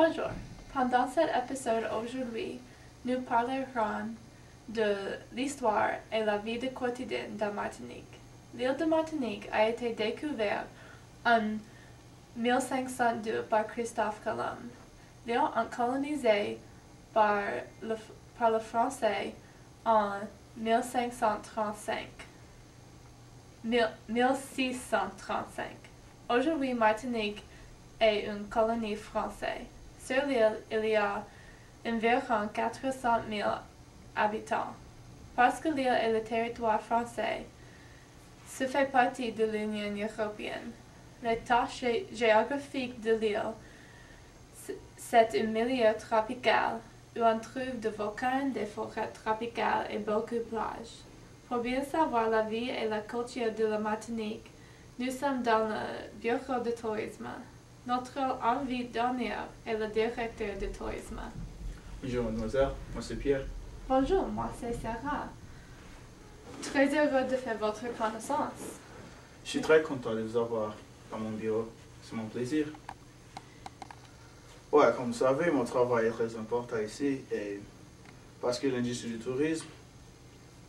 Bonjour. Pendant cet épisode aujourd'hui, nous parlerons de l'histoire et la vie quotidienne de Martinique. L'île de Martinique a été découverte en 1502 par Christophe Colomb. L'île est colonisée par le Français en 1635. Aujourd'hui, Martinique est une colonie française. Sur l'île, il y a environ 400 000 habitants. Parce que l'île est le territoire français, ça fait partie de l'Union européenne. L'état géographique de l'île, c'est un milieu tropical où on trouve des volcans, des forêts tropicales et beaucoup de plages. Pour bien savoir la vie et la culture de la Martinique, nous sommes dans le bureau de tourisme. Notre invité est le directeur de tourisme. Bonjour mademoiselle, moi c'est Pierre. Bonjour, moi c'est Sarah. Très heureux de faire votre connaissance. Je suis très content de vous avoir dans mon bureau, c'est mon plaisir. Ouais, comme vous savez, mon travail est très important ici et parce que l'industrie du tourisme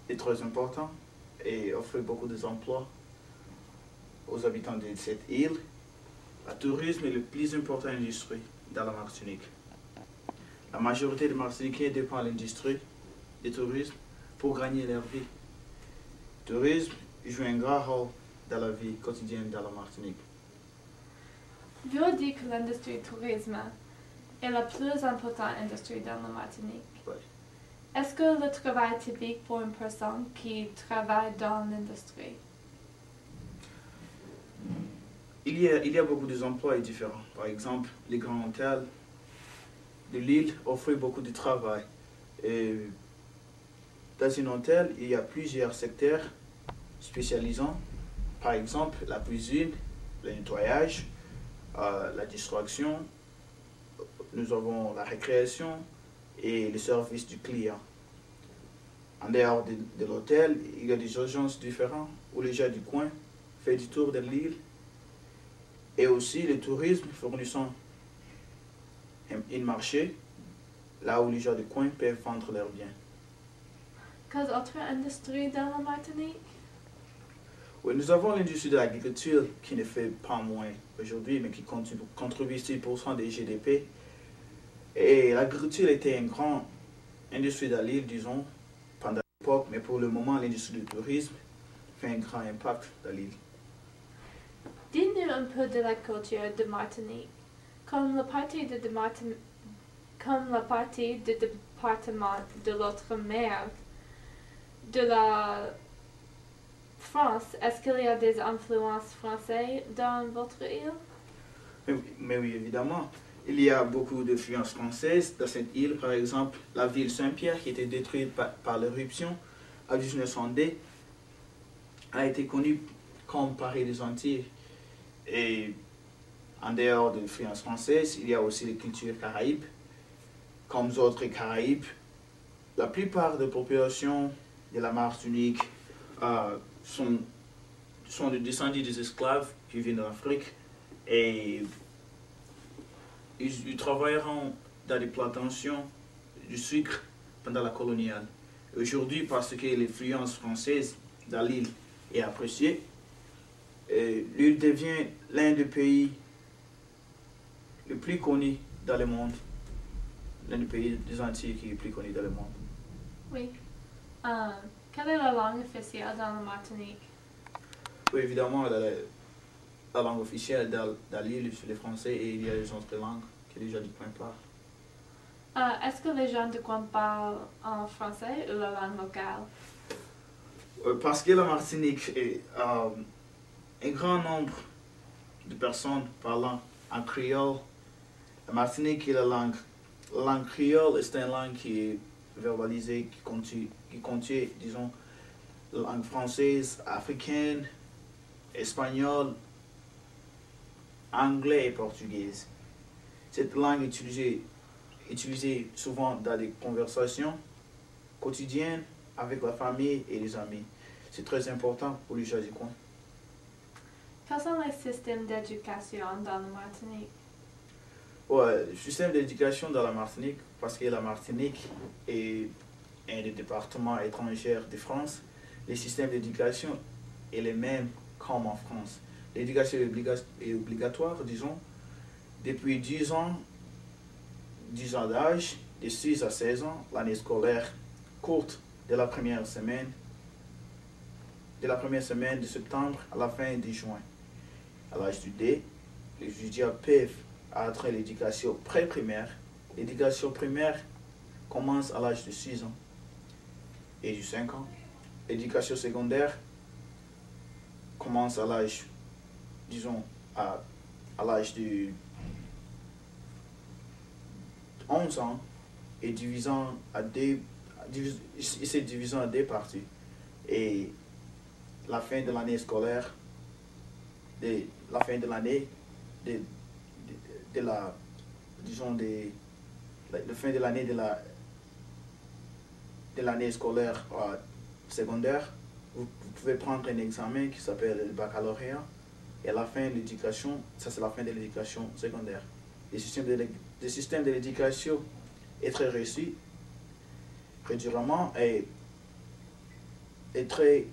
est très important et offre beaucoup d'emplois aux habitants de cette île. Le tourisme est le plus important industrie dans la Martinique. La majorité des Martiniquais dépendent de l'industrie du tourisme pour gagner leur vie. Le tourisme joue un grand rôle dans la vie quotidienne dans la Martinique. Vous dites que l'industrie du tourisme est la plus importante industrie dans la Martinique. Oui. Est-ce que le travail typique pour une personne qui travaille dans l'industrie? Il y a beaucoup d'emplois différents. Par exemple, les grands hôtels de l'île offrent beaucoup de travail. Et dans un hôtel, il y a plusieurs secteurs spécialisants. Par exemple, la cuisine, le nettoyage, la distraction, nous avons la récréation et le service du client. En dehors de l'hôtel, il y a des agences différentes où les gens du coin font du tour de l'île. Et aussi le tourisme fournissant un marché là où les gens du coin peuvent vendre leurs biens. Quelles autres industries dans la Martinique? Oui, nous avons l'industrie de l'agriculture qui ne fait pas moins aujourd'hui, mais qui contribue 6% des GDP. Et l'agriculture était une grande industrie dans l'île, disons, pendant l'époque, mais pour le moment, l'industrie du tourisme fait un grand impact dans l'île. Dites-nous un peu de la culture de Martinique. Comme la partie du département de l'autre mer de la France, est-ce qu'il y a des influences françaises dans votre île? Mais oui, évidemment. Il y a beaucoup d'influences françaises dans cette île. Par exemple, la ville Saint-Pierre, qui a été détruite par l'éruption en 1902, a été connue comme Paris des Antilles. Et en dehors de l'influence française, il y a aussi les cultures caraïbes. Comme les autres Caraïbes, la plupart des populations de la Martinique sont des descendants des esclaves qui viennent d'Afrique et ils travailleront dans des plantations du sucre pendant la coloniale. Aujourd'hui, parce que l'influence française dans l'île est appréciée, l'île devient l'un des pays les plus connus dans le monde, l'un des pays des Antilles qui est le plus connu dans le monde. Oui. Quelle est la langue officielle dans la Martinique? Oui, évidemment, la langue officielle dans l'île, c'est le français et il y a les autres langues que les gens du coin parlent. Est-ce que les gens du coin parlent en français ou la langue locale? Parce que la Martinique est un grand nombre de personnes parlant en créole. La Martinique est la langue. La langue créole est une langue qui est verbalisée, qui contient, disons, la langue française, africaine, espagnole, anglais et portugaise. Cette langue est utilisée souvent dans des conversations quotidiennes avec la famille et les amis. C'est très important pour les gens du coin. Quels sont les systèmes d'éducation dans la Martinique? Ouais, le système d'éducation dans la Martinique, parce que la Martinique est un des départements étrangers de France, le système d'éducation est le même comme en France. L'éducation est obligatoire, disons, depuis 10 ans d'âge, de 6 à 16 ans, l'année scolaire courte de la première semaine de septembre à la fin de juin. À l'âge du D, les étudiants peuvent entrer l'éducation pré-primaire. L'éducation primaire commence à l'âge de 6 ans et de 5 ans. L'éducation secondaire commence à l'âge, disons, à l'âge de 11 ans et c'est divisé en deux parties. Et la fin de l'année scolaire, la fin de l'année, la fin de l'année de l'année scolaire secondaire, vous pouvez prendre un examen qui s'appelle le baccalauréat. Et à la fin de l'éducation, ça c'est la fin de l'éducation secondaire. Le système de l'éducation est très réussi, régulièrement, et très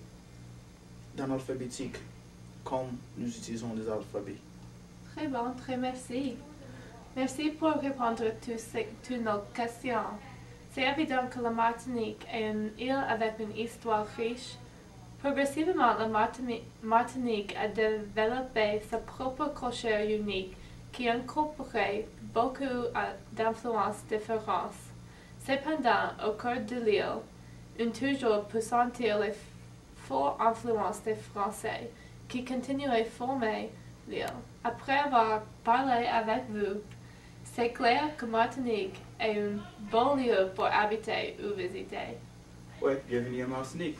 d'analphabétique, comme nous utilisons les alphabets. Très bon, très merci. Merci pour répondre à toutes nos questions. C'est évident que la Martinique est une île avec une histoire riche. Progressivement, la Martinique a développé sa propre culture unique qui incorporait beaucoup d'influences différentes. Cependant, au cœur de l'île, on toujours peut sentir les fortes influences des Français qui continuent à former l'île. Après avoir parlé avec vous, c'est clair que Martinique est un beau lieu pour habiter ou visiter. Ouais, bienvenue à Martinique.